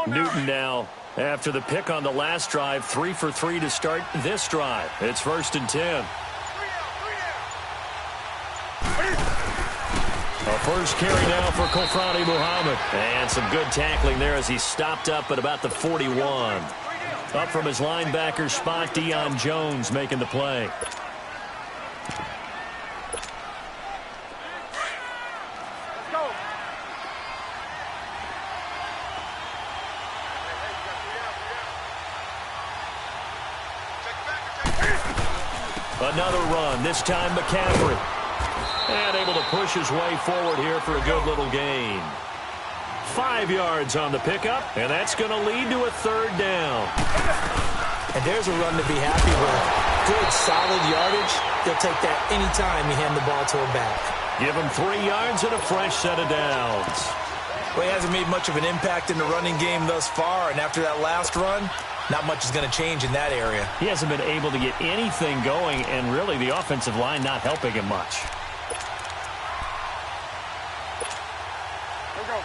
Newton now, after the pick on the last drive, 3 for 3 to start this drive. It's 1st and 10. A first carry now for Kofrani Muhammad. And some good tackling there as he stopped up at about the 41. Up from his linebacker spot, Deion Jones making the play. Another run, this time McCaffrey. And able to push his way forward here for a good little gain. 5 yards on the pickup, and that's going to lead to a 3rd down. And there's a run to be happy with. Good, solid yardage. They'll take that anytime you hand the ball to him back. Give him 3 yards and a fresh set of downs. Well, he hasn't made much of an impact in the running game thus far, and after that last run, not much is going to change in that area. He hasn't been able to get anything going, and really the offensive line not helping him much. Here we go.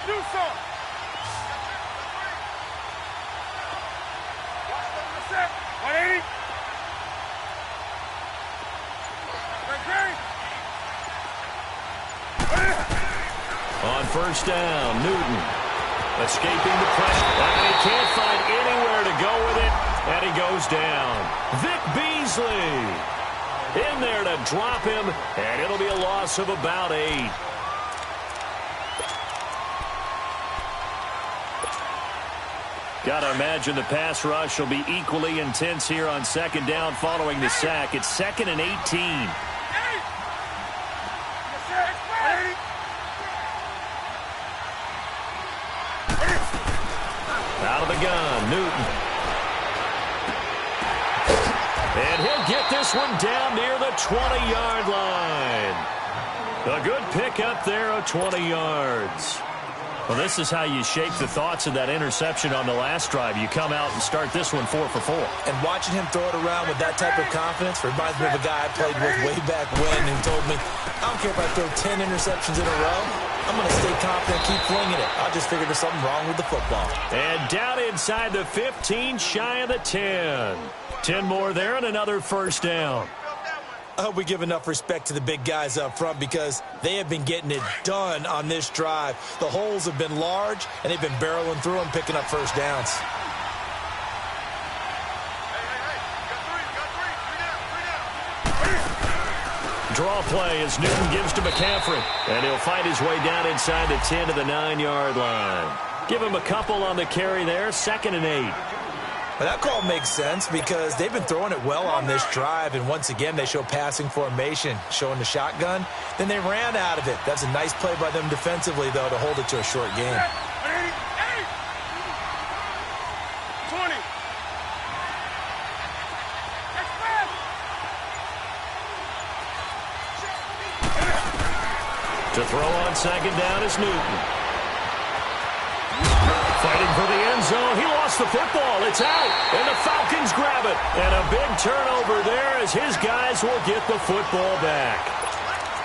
Do some. Watch the set. 180. On 1st down, Newton. Escaping the pressure. And he can't find anywhere to go with it. And he goes down. Vic Beasley in there to drop him. And it'll be a loss of about 8. Got to imagine the pass rush will be equally intense here on 2nd down following the sack. It's 2nd and 18. Out of the gun, Newton. And he'll get this one down near the 20-yard line. A good pickup there of 20 yards. Well, this is how you shape the thoughts of that interception on the last drive. You come out and start this one 4 for 4. And watching him throw it around with that type of confidence reminds me of a guy I played with way back when who told me, I don't care if I throw 10 interceptions in a row. I'm going to stay confident, keep flinging it. I just figured there's something wrong with the football. And down inside the 15, shy of the 10. 10 more there and another 1st down. I hope we give enough respect to the big guys up front because they have been getting it done on this drive. The holes have been large, and they've been barreling through them, picking up 1st downs. Draw play as Newton gives to McCaffrey. And he'll fight his way down inside the 10 to the 9-yard line. Give him a couple on the carry there, 2nd and 8. Well, that call makes sense because they've been throwing it well on this drive, and once again they show passing formation, showing the shotgun. Then they ran out of it. That's a nice play by them defensively, though, to hold it to a short game. 20. To throw on 2nd down is Newton. Fighting for the end zone. He lost the football. It's out. And the Falcons grab it. And a big turnover there as his guys will get the football back.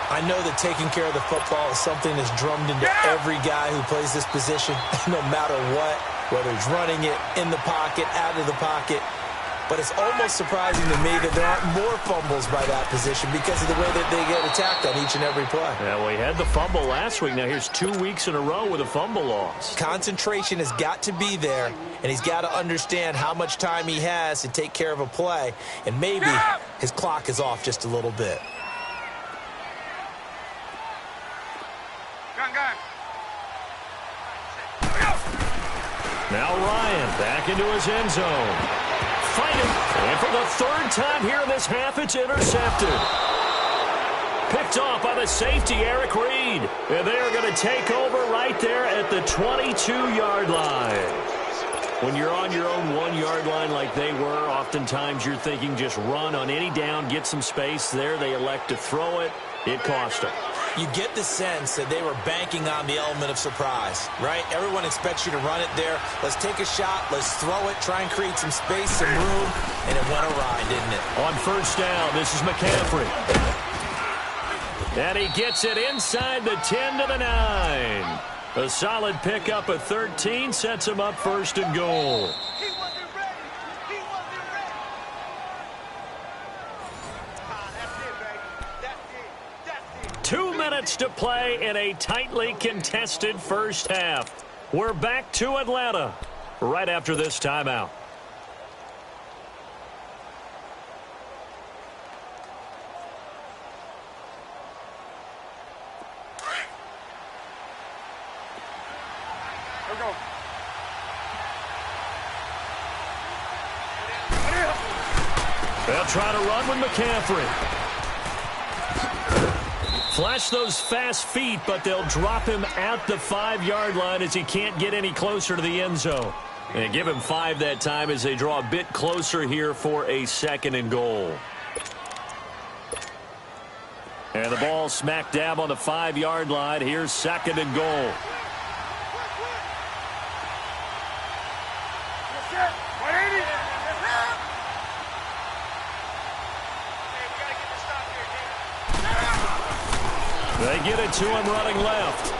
I know that taking care of the football is something that's drummed into every guy who plays this position, no matter what, whether he's running it, in the pocket, out of the pocket. But it's almost surprising to me that there aren't more fumbles by that position because of the way that they get attacked on each and every play. Yeah, well, he had the fumble last week. Now here's 2 weeks in a row with a fumble loss. Concentration has got to be there, and he's got to understand how much time he has to take care of a play, and maybe his clock is off just a little bit. Now Ryan back into his end zone. Fighting. And for the 3rd time here in this half, it's intercepted. Picked off by the safety, Eric Reed. And they are going to take over right there at the 22-yard line. When you're on your own 1-yard line like they were, oftentimes you're thinking just run on any down, get some space. There they elect to throw it. It cost them. You get the sense that they were banking on the element of surprise, right? Everyone expects you to run it there. Let's take a shot. Let's throw it. Try and create some space, some room. And it went awry, didn't it? On 1st down, this is McCaffrey. And he gets it inside the 10 to the 9. A solid pickup of 13 sets him up first and goal. He wasn't ready. He wasn't ready. That's it, baby. That's it. 2 minutes to play in a tightly contested first half. We're back to Atlanta right after this timeout. Here we go. They'll try to run with McCaffrey. Flash those fast feet, but they'll drop him at the 5-yard line as he can't get any closer to the end zone. And give him 5 that time as they draw a bit closer here for a 2nd and goal. And the ball smack dab on the 5-yard line. Here's 2nd and goal. That's it. 180. They get it to him running left.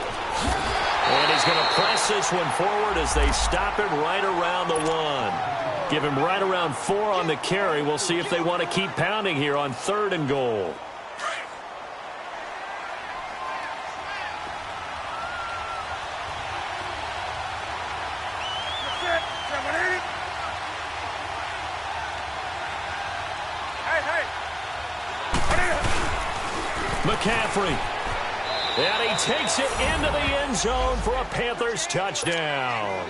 And he's going to press this one forward as they stop it right around the 1. Give him right around 4 on the carry. We'll see if they want to keep pounding here on 3rd and goal. That's it. 180. Hey. McCaffrey. And he takes it into the end zone for a Panthers touchdown.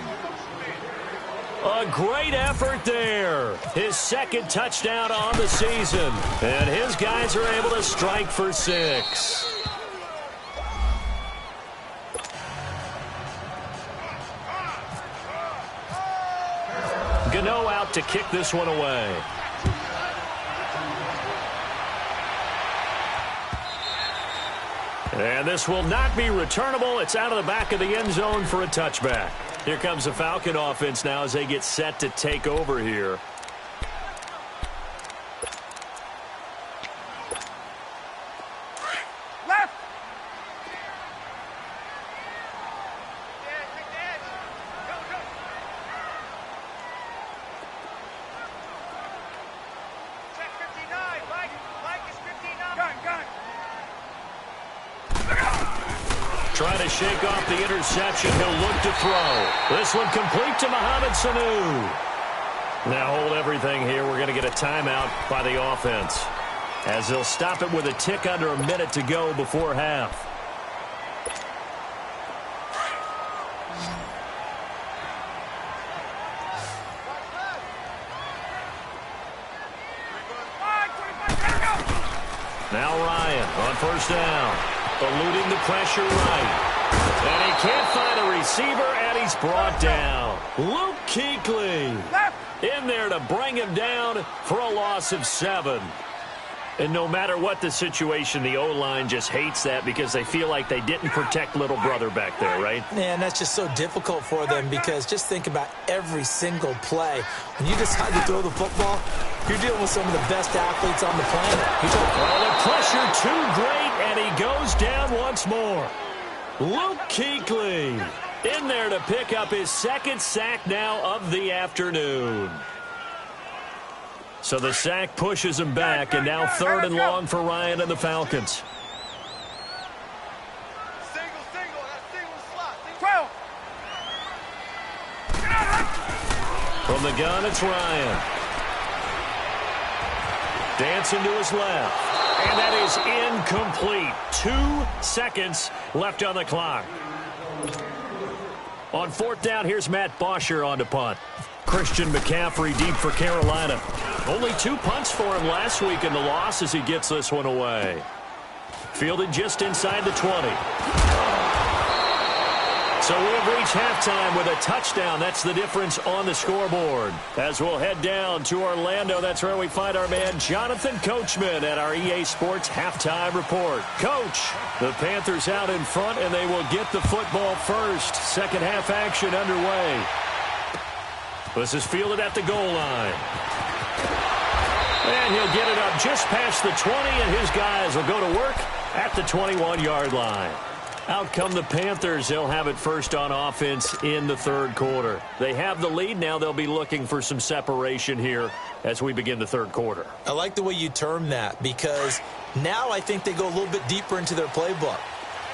A great effort there. His 2nd touchdown on the season. And his guys are able to strike for 6. Gano out to kick this one away. And this will not be returnable. It's out of the back of the end zone for a touchback. Here comes the Falcon offense now as they get set to take over here. Left. Go. Check 59. Mike is 59. Gun. Trying to shake off the interception. He'll look to throw. This one complete to Mohamed Sanu. Now hold everything here. We're going to get a timeout by the offense, as they'll stop it with a tick under a minute to go before half. Now Ryan on first down. Eluding the pressure right. And he can't find a receiver, and he's brought down. Luke Kuechly in there to bring him down for a loss of 7. And no matter what the situation, the O-line just hates that because they feel like they didn't protect little brother back there, right? Man, that's just so difficult for them because just think about every single play. When you decide to throw the football, you're dealing with some of the best athletes on the planet. Oh, the pressure too great, and he goes down once more. Luke Kuechly in there to pick up his 2nd sack now of the afternoon. So the sack pushes him back, and now 3rd and long for Ryan and the Falcons. Single slot. 12. From the gun, it's Ryan. Dancing to his left. And that is incomplete. 2 seconds left on the clock. On 4th down, here's Matt Bosher on to punt. Christian McCaffrey deep for Carolina. Only 2 punts for him last week in the loss as he gets this one away. Fielded just inside the 20. So we have reached halftime with a touchdown. That's the difference on the scoreboard. As we'll head down to Orlando, that's where we find our man Jonathan Coachman at our EA Sports Halftime Report. Coach, the Panthers out in front, and they will get the football first. 2nd half action underway. This is fielded at the goal line. And he'll get it up just past the 20, and his guys will go to work at the 21-yard line. Out come the Panthers. They'll have it first on offense in the third quarter. They have the lead now. They'll be looking for some separation here as we begin the third quarter. I like the way you term that because now I think they go a little bit deeper into their playbook.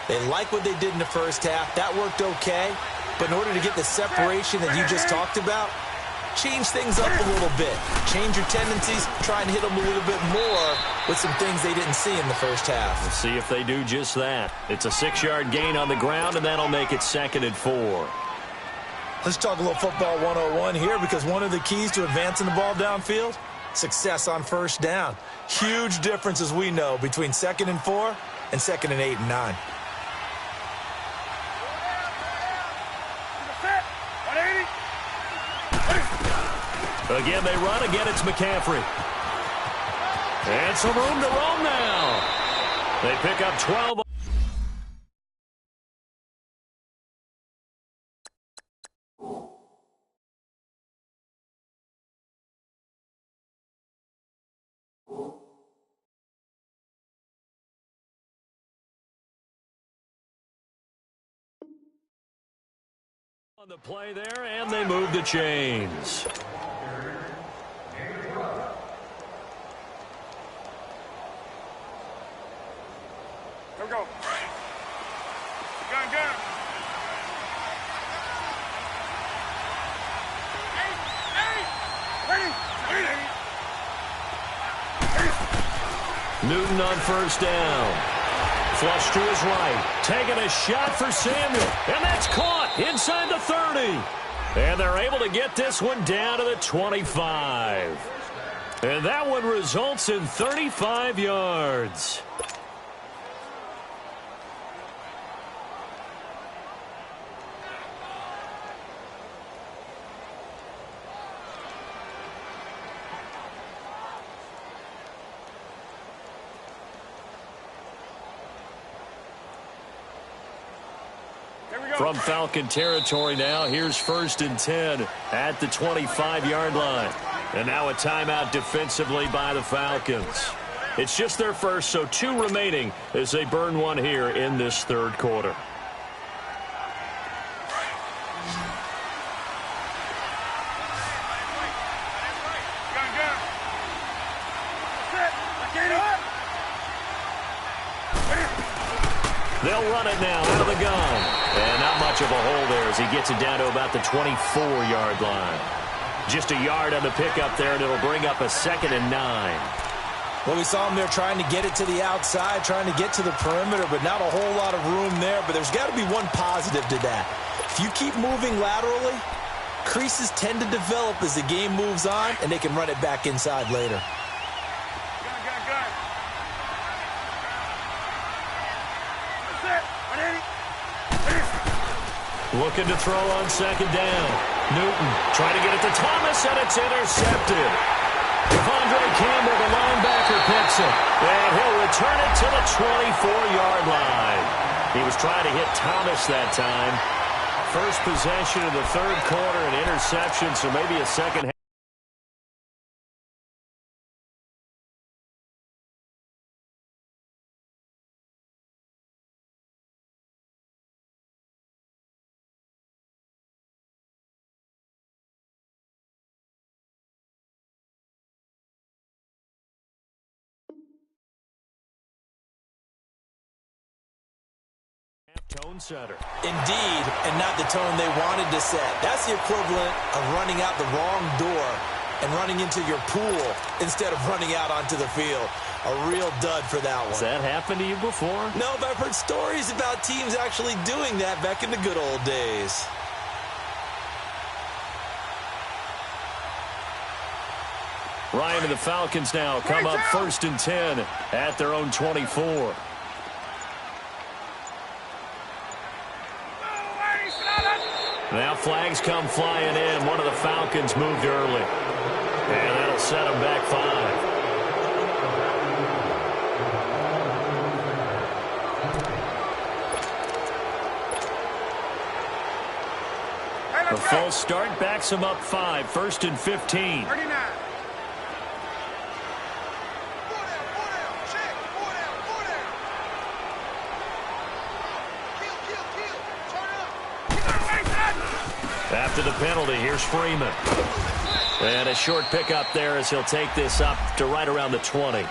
They like what they did in the first half. That worked okay. But in order to get the separation that you just talked about, change things up a little bit. Change your tendencies. Try and hit them a little bit more with some things they didn't see in the first half. Let's see if they do just that. It's a 6-yard gain on the ground, and that'll make it 2nd and 4. Let's talk a little football 101 here because one of the keys to advancing the ball downfield, success on first down. Huge difference, as we know, between 2nd and 4 and 2nd and 8 and 9. Again, they run. Again, it's McCaffrey. And some room to roam now. They pick up 12. On the play there, and they move the chains. Here we go. Gun. Ready. Newton on first down. Flush to his right. Taking a shot for Samuel. And that's caught inside the 30. And they're able to get this one down to the 25. And that one results in 35 yards. From Falcon territory now, here's 1st and 10 at the 25-yard line. And now a timeout defensively by the Falcons. It's just their first, so 2 remaining as they burn one here in this third quarter. They'll run it now out of the gun. And not much of a hole there as he gets it down to about the 24-yard line. Just a yard on the pickup there, and it'll bring up a 2nd and 9. Well, we saw him there trying to get it to the outside, trying to get to the perimeter, but not a whole lot of room there. But there's got to be one positive to that. If you keep moving laterally, creases tend to develop as the game moves on, and they can run it back inside later. Looking to throw on 2nd down. Newton trying to get it to Thomas, and it's intercepted. Devondre Campbell, the linebacker, picks it. And he'll return it to the 24-yard line. He was trying to hit Thomas that time. First possession of the third quarter, an interception, so maybe a second half. Tone setter. Indeed, and not the tone they wanted to set. That's the equivalent of running out the wrong door and running into your pool instead of running out onto the field. A real dud for that one. Has that happened to you before? No, but I've heard stories about teams actually doing that back in the good old days. Ryan and the Falcons now come up 1st and 10 at their own 24. Now flags come flying in. One of the Falcons moved early. And that'll set them back 5. The false start backs them up 5. 1st and 15. 39. After the penalty, here's Freeman. And a short pickup there as he'll take this up to right around the 20.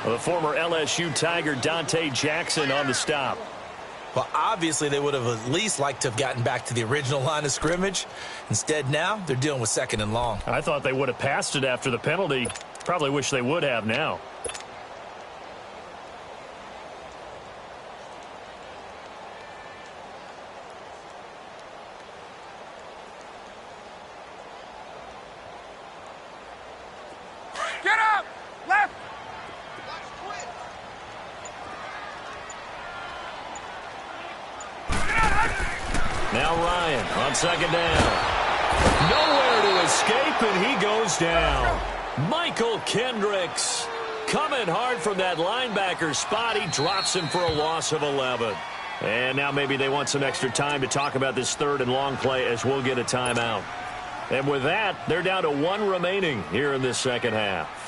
The former LSU Tiger Dante Jackson on the stop. Well, obviously they would have at least liked to have gotten back to the original line of scrimmage. Instead, now they're dealing with second and long. I thought they would have passed it after the penalty. Probably wish they would have now. Get up! Left! Now Ryan on second down. Nowhere to escape, and he goes down. Michael Kendricks coming hard from that linebacker spot. He drops him for a loss of 11. And now maybe they want some extra time to talk about this third and long play as we'll get a timeout. And with that, they're down to one remaining here in this second half.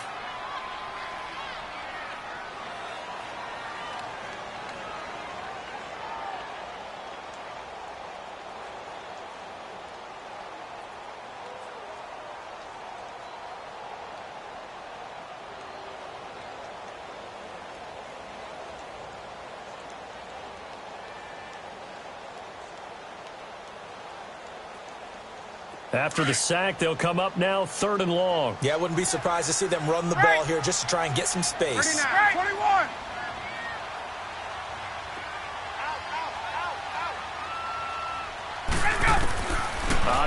After the sack, they'll come up now third and long. Yeah, I wouldn't be surprised to see them run the ball here just to try and get some space. 39, 21.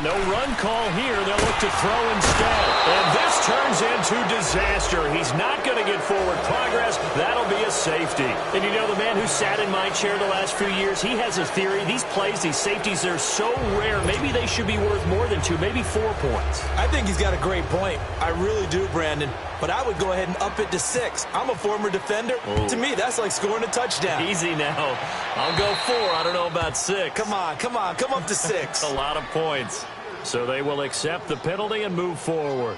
No run call here. They'll look to throw instead. And this turns into disaster. He's not going to get forward progress. That'll be a safety. And you know, the man who sat in my chair the last few years, he has a theory. These plays, these safeties, they're so rare. Maybe they should be worth more than 2, maybe 4 points. I think he's got a great point. I really do, Brandon. But I would go ahead and up it to 6. I'm a former defender. Ooh. To me, that's like scoring a touchdown. Easy now. I'll go 4. I don't know about 6. Come on. Come up to 6. A lot of points. So they will accept the penalty and move forward.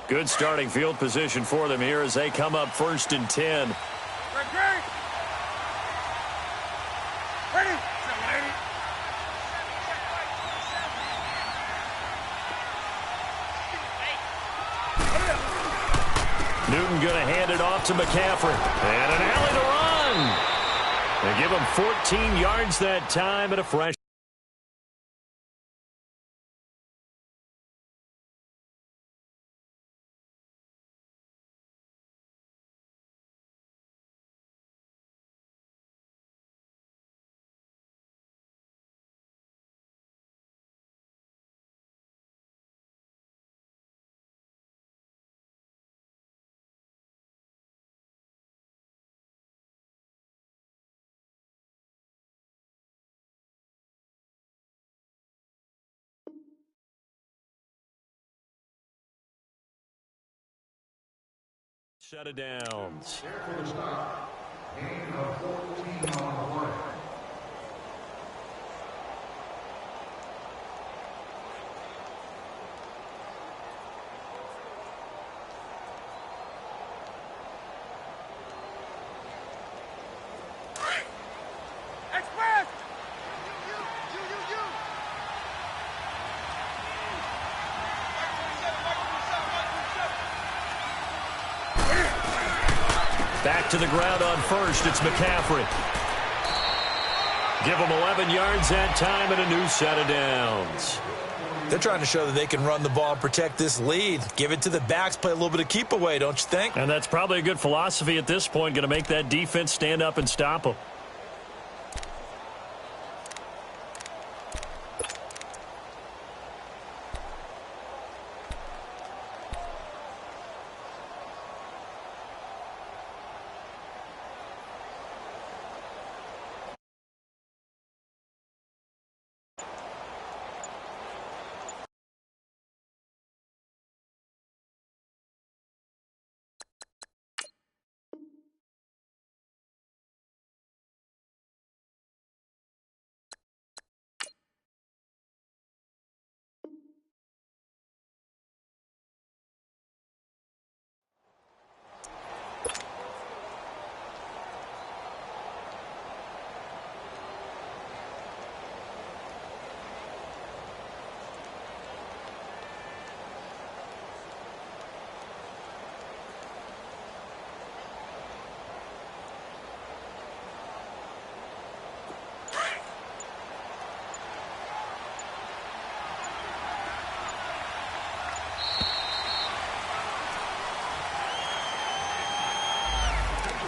Good starting field position for them here as they come up 1st and 10. Newton going to hand it off to McCaffrey. And an alley to run. They give him 14 yards that time and a fresh. Shut it downs. Back to the ground on first. It's McCaffrey. Give him 11 yards that time and a new set of downs. They're trying to show that they can run the ball and protect this lead. Give it to the backs, play a little bit of keep away, don't you think? And that's probably a good philosophy at this point. Going to make that defense stand up and stop them.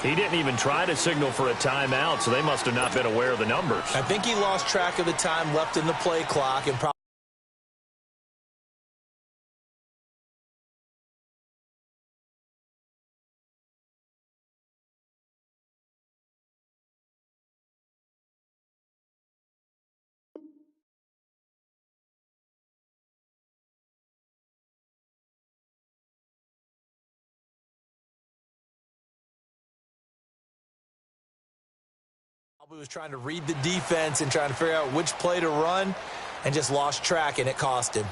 He didn't even try to signal for a timeout, so they must have not been aware of the numbers. I think he lost track of the time left in the play clock and probably was trying to read the defense and trying to figure out which play to run and just lost track, and it cost him.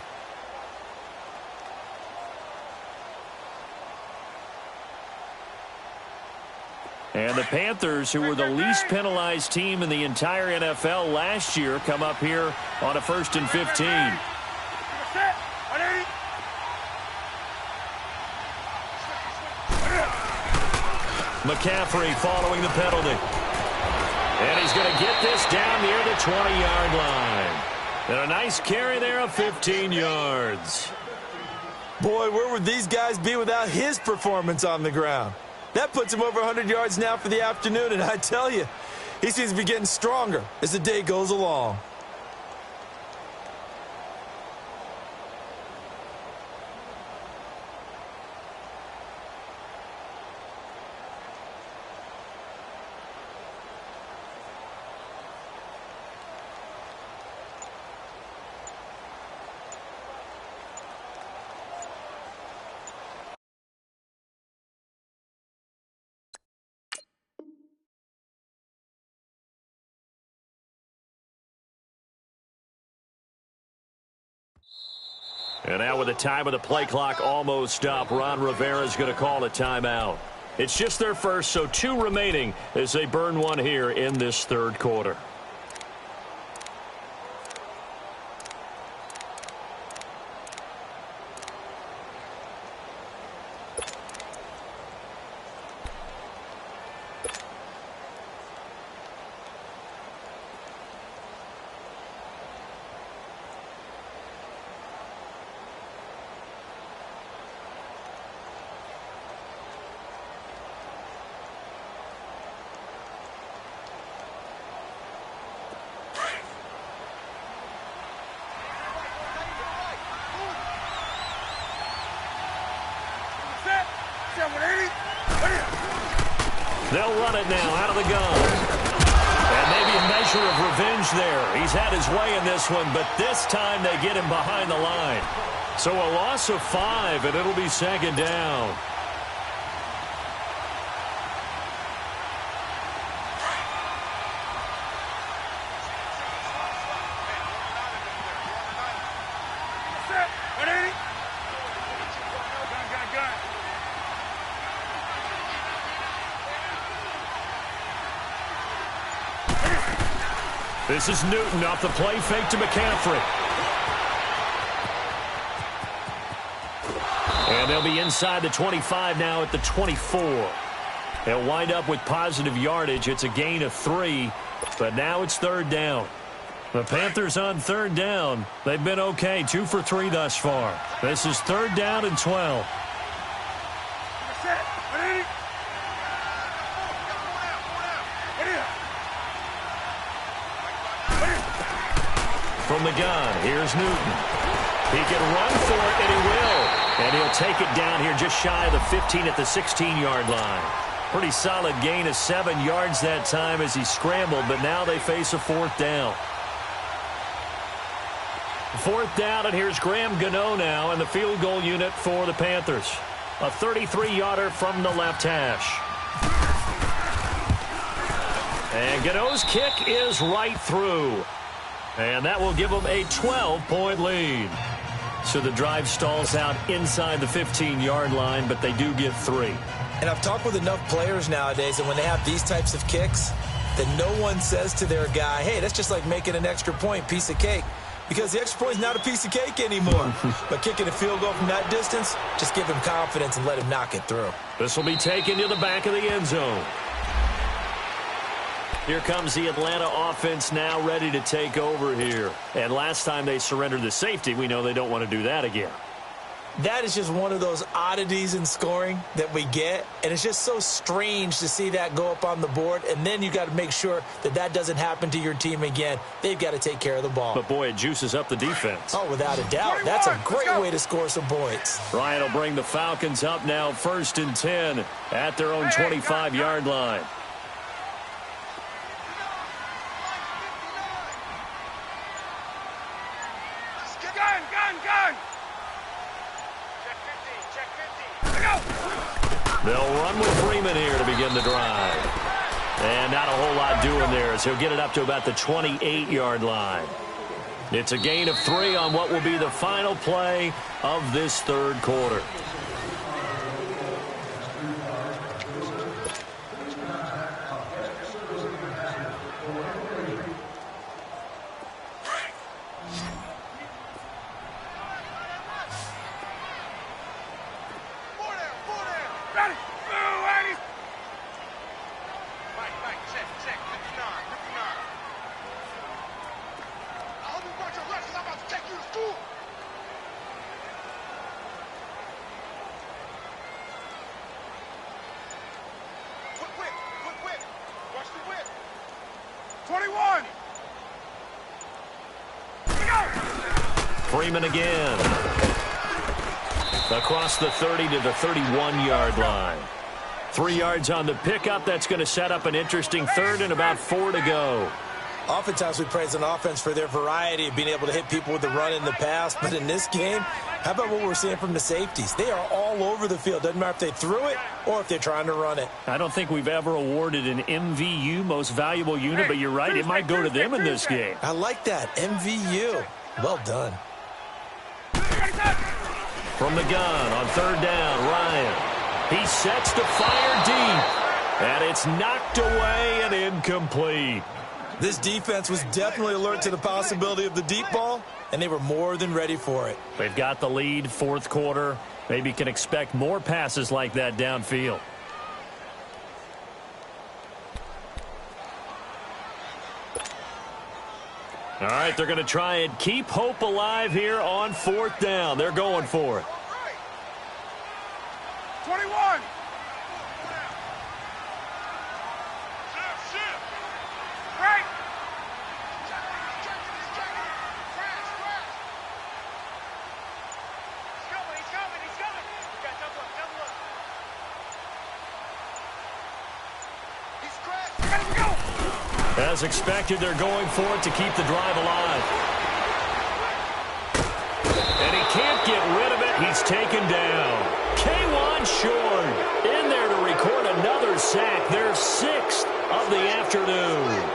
And the Panthers, who were the least penalized team in the entire NFL last year, come up here on a 1st and 15. McCaffrey following the penalty. And he's going to get this down near the 20-yard line. And a nice carry there of 15 yards. Boy, where would these guys be without his performance on the ground? That puts him over 100 yards now for the afternoon, and I tell you, he seems to be getting stronger as the day goes along. And now with the time of the play clock almost up, Ron Rivera is going to call a timeout. It's just their first, so 2 remaining as they burn one here in this 3rd quarter. They'll run it now out of the gun. And maybe a measure of revenge there. He's had his way in this one, but this time they get him behind the line. So a loss of 5, and it'll be 2nd down. This is Newton off the play fake to McCaffrey. And they'll be inside the 25 now at the 24. They'll wind up with positive yardage. It's a gain of 3, but now it's 3rd down. The Panthers on 3rd down. They've been okay, 2 for 3 thus far. This is 3rd down and 12. From the gun, here's Newton. He can run for it, and he will. And he'll take it down here just shy of the 15 at the 16-yard line. Pretty solid gain of 7 yards that time as he scrambled, but now they face a 4th down. 4th down, and here's Graham Gano now in the field goal unit for the Panthers. A 33-yarder from the left hash. And Gano's kick is right through. And that will give them a 12-point lead. So the drive stalls out inside the 15-yard line, but they do get 3. And I've talked with enough players nowadays, and when they have these types of kicks, that no one says to their guy, hey, that's just like making an extra point, piece of cake. Because the extra point is not a piece of cake anymore. But kicking a field goal from that distance, just give him confidence and let him knock it through. This will be taken to the back of the end zone. Here comes the Atlanta offense now ready to take over here. And last time they surrendered the safety, we know they don't want to do that again. That is just one of those oddities in scoring that we get, and it's just so strange to see that go up on the board, and then you got to make sure that that doesn't happen to your team again. They've got to take care of the ball. But, boy, it juices up the defense. Oh, without a doubt. That's a great way to score some points. Ryan will bring the Falcons up now 1st and 10 at their own 25-yard line. Gun! They'll run with Freeman here to begin the drive. And not a whole lot doing there as he'll get it up to about the 28-yard line. It's a gain of 3 on what will be the final play of this third quarter. Freeman again. Across the 30 to the 31-yard line. 3 yards on the pickup. That's going to set up an interesting third and about 4 to go. Oftentimes we praise an offense for their variety of being able to hit people with the run in the pass. But in this game, how about what we're seeing from the safeties? They are all over the field. Doesn't matter if they threw it or if they're trying to run it. I don't think we've ever awarded an MVU, most valuable unit, but you're right. It might go to them in this game. I like that. MVU. Well done. From the gun on 3rd down, Ryan. He sets to fire deep. And it's knocked away and incomplete. This defense was definitely alert to the possibility of the deep ball, and they were more than ready for it. They've got the lead, 4th quarter. Maybe can expect more passes like that downfield. All right, they're going to try and keep hope alive here on 4th down. They're going for it. 21. Right. He's coming. We got double up. He's crashed. Go. As expected, they're going for it to keep the drive alive. And he can't get rid of it. He's taken down. K1 Short in there to record another sack. Their 6th of the afternoon.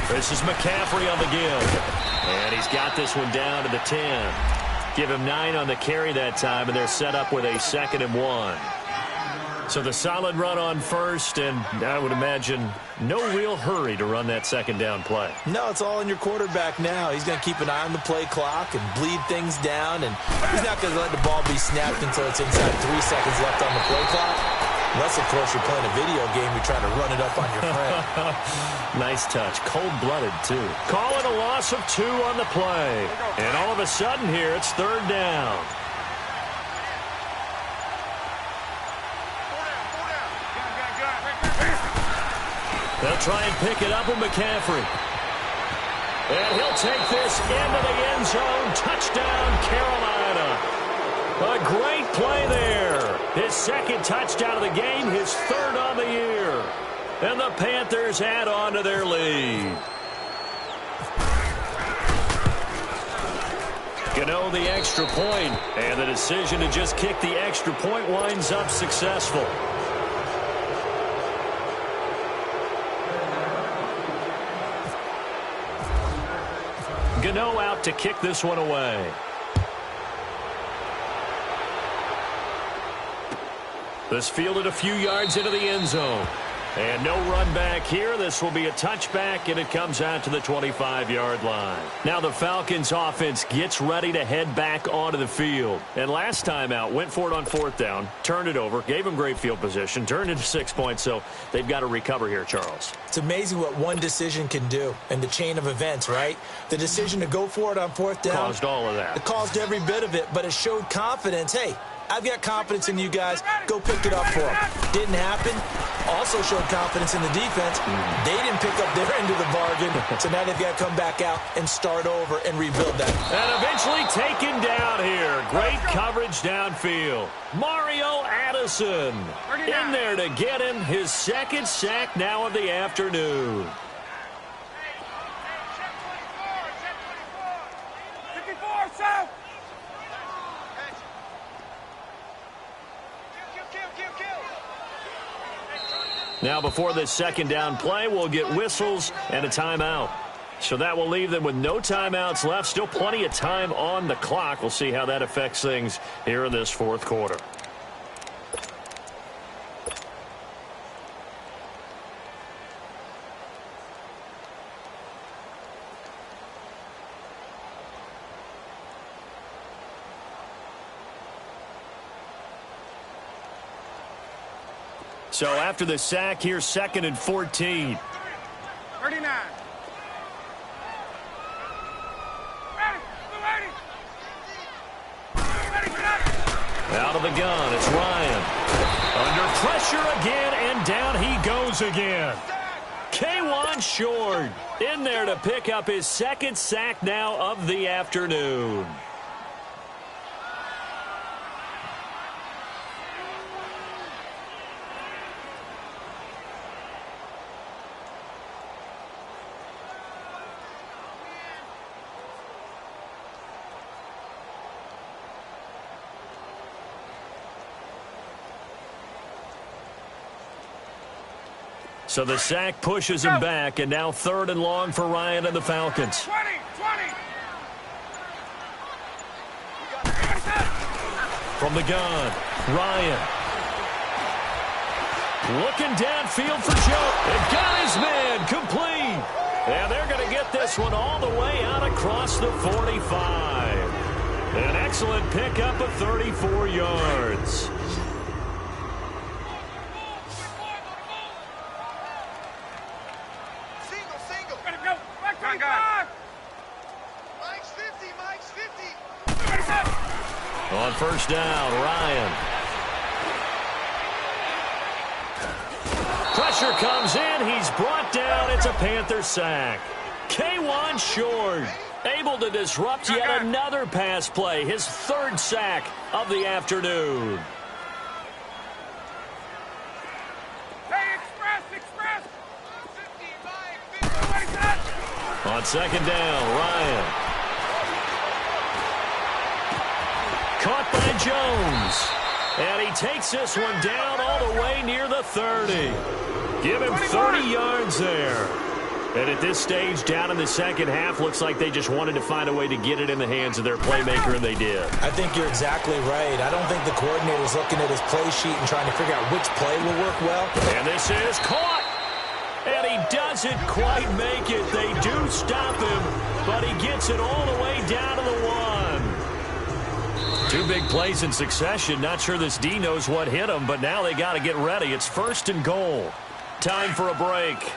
This is McCaffrey on the give. And he's got this one down to the 10. Give him 9 on the carry that time, and they're set up with a 2nd and 1. So the solid run on 1st, and I would imagine no real hurry to run that 2nd down play. No, it's all in your quarterback now. He's going to keep an eye on the play clock and bleed things down, and he's not going to let the ball be snapped until it's inside 3 seconds left on the play clock. Unless, of course, you're playing a video game, you're trying to run it up on your friend. Nice touch. Cold-blooded, too. Call it a loss of 2 on the play. And all of a sudden here, it's 3rd down. They'll try and pick it up with McCaffrey. And he'll take this into the end zone. Touchdown, Carolina. A great play there. His 2nd touchdown of the game, his 3rd on the year. And the Panthers add on to their lead. Gano the extra point, and the decision to just kick the extra point winds up successful. Gano out to kick this one away. This fielded a few yards into the end zone. And no run back here. This will be a touchback, and it comes out to the 25-yard line. Now the Falcons offense gets ready to head back onto the field. And last time out, went for it on fourth down, turned it over, gave them great field position, turned into 6 points, so they've got to recover here, Charles. It's amazing what one decision can do in the chain of events, right? The decision to go for it on fourth down. Caused all of that. It caused every bit of it, but it showed confidence. Hey, I've got confidence in you guys. Go pick it up for them. Didn't happen. Also showed confidence in the defense. They didn't pick up their end of the bargain, so now they've got to come back out and start over and rebuild that. And eventually taken down here. Great coverage downfield. Mario Addison in there to get him his second sack now of the afternoon. Now before this second down play, we'll get whistles and a timeout. So that will leave them with no timeouts left. Still plenty of time on the clock. We'll see how that affects things here in this fourth quarter. So after the sack, here's 2nd and 14. 39. Out of the gun, it's Ryan. Under pressure again, and down he goes again. K1 Short in there to pick up his second sack now of the afternoon. So the sack pushes him back, and now 3rd and long for Ryan and the Falcons. 20. From the gun, Ryan. Looking downfield for Joe. It got his man complete. And they're going to get this one all the way out across the 45. An excellent pickup of 34 yards. On first down, Ryan. Pressure comes in. He's brought down. It's a Panther sack. K1 Short able to disrupt yet another pass play. His 3rd sack of the afternoon. Hey, express. On 2nd down, Ryan. Caught by Jones. And he takes this one down all the way near the 30. Give him 30 yards there. And at this stage, down in the second half, looks like they just wanted to find a way to get it in the hands of their playmaker, and they did. I think you're exactly right. I don't think the coordinator's looking at his play sheet and trying to figure out which play will work well. And this is caught. And he doesn't quite make it. They do stop him, but he gets it all the way down to the 1. 2 big plays in succession. Not sure this D knows what hit him, but now they got to get ready. It's 1st and goal. Time for a break.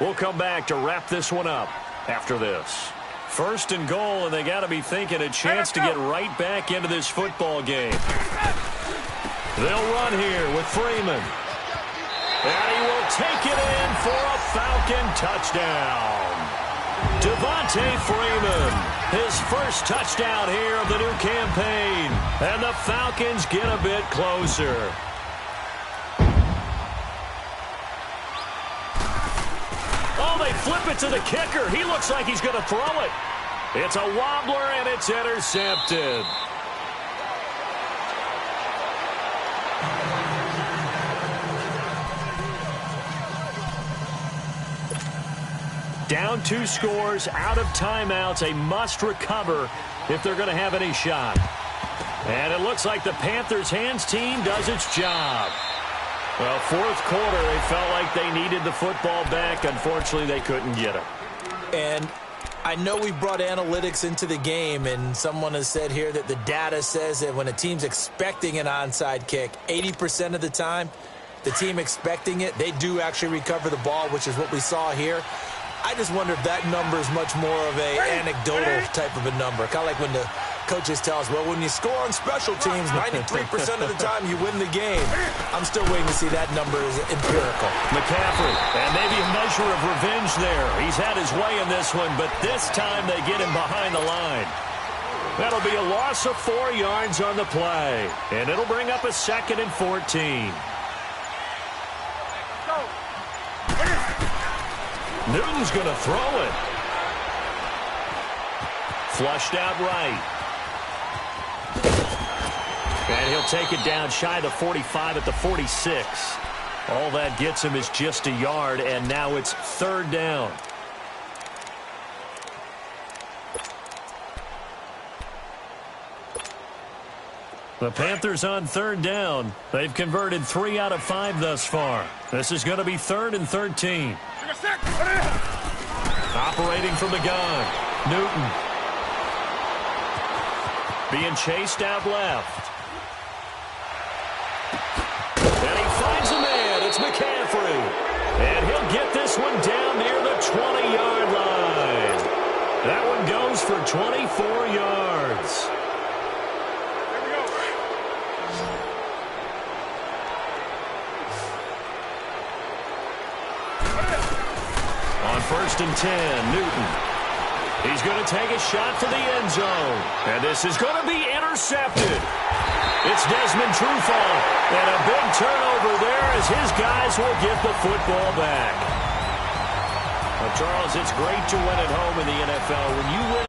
We'll come back to wrap this one up after this. 1st and goal, and they got to be thinking a chance to get right back into this football game. They'll run here with Freeman. And he will take it in for a Falcon touchdown. Devontae Freeman. His first touchdown here of the new campaign. And the Falcons get a bit closer. Oh, they flip it to the kicker. He looks like he's going to throw it. It's a wobbler, and it's intercepted. Down 2 scores, out of timeouts, a must recover if they're going to have any shot. And it looks like the Panthers' hands team does its job. Well, fourth quarter, they felt like they needed the football back. Unfortunately, they couldn't get it. And I know we brought analytics into the game, and someone has said here that the data says that when a team's expecting an onside kick, 80% of the time, the team expecting it, they do actually recover the ball, which is what we saw here. I just wonder if that number is much more of a anecdotal type of a number. Kind of like when the coaches tell us, well, when you score on special teams, 93% of the time you win the game. I'm still waiting to see that number is empirical. McCaffrey, and maybe a measure of revenge there. He's had his way in this one, but this time they get him behind the line. That'll be a loss of 4 yards on the play, and it'll bring up a 2nd and 14. Newton's going to throw it. Flushed out right. And he'll take it down shy of the 45 at the 46. All that gets him is just a yard, and now it's 3rd down. The Panthers on 3rd down. They've converted 3 out of 5 thus far. This is going to be 3rd and 13. Operating from the gun, Newton. Being chased out left. And he finds a man. It's McCaffrey. And he'll get this one down near the 20-yard line. That one goes for 24 yards. On 1st and 10, Newton. He's going to take a shot for the end zone. And this is going to be intercepted. It's Desmond Trufant. And a big turnover there as his guys will get the football back. Well, Charles, it's great to win at home in the NFL. When you win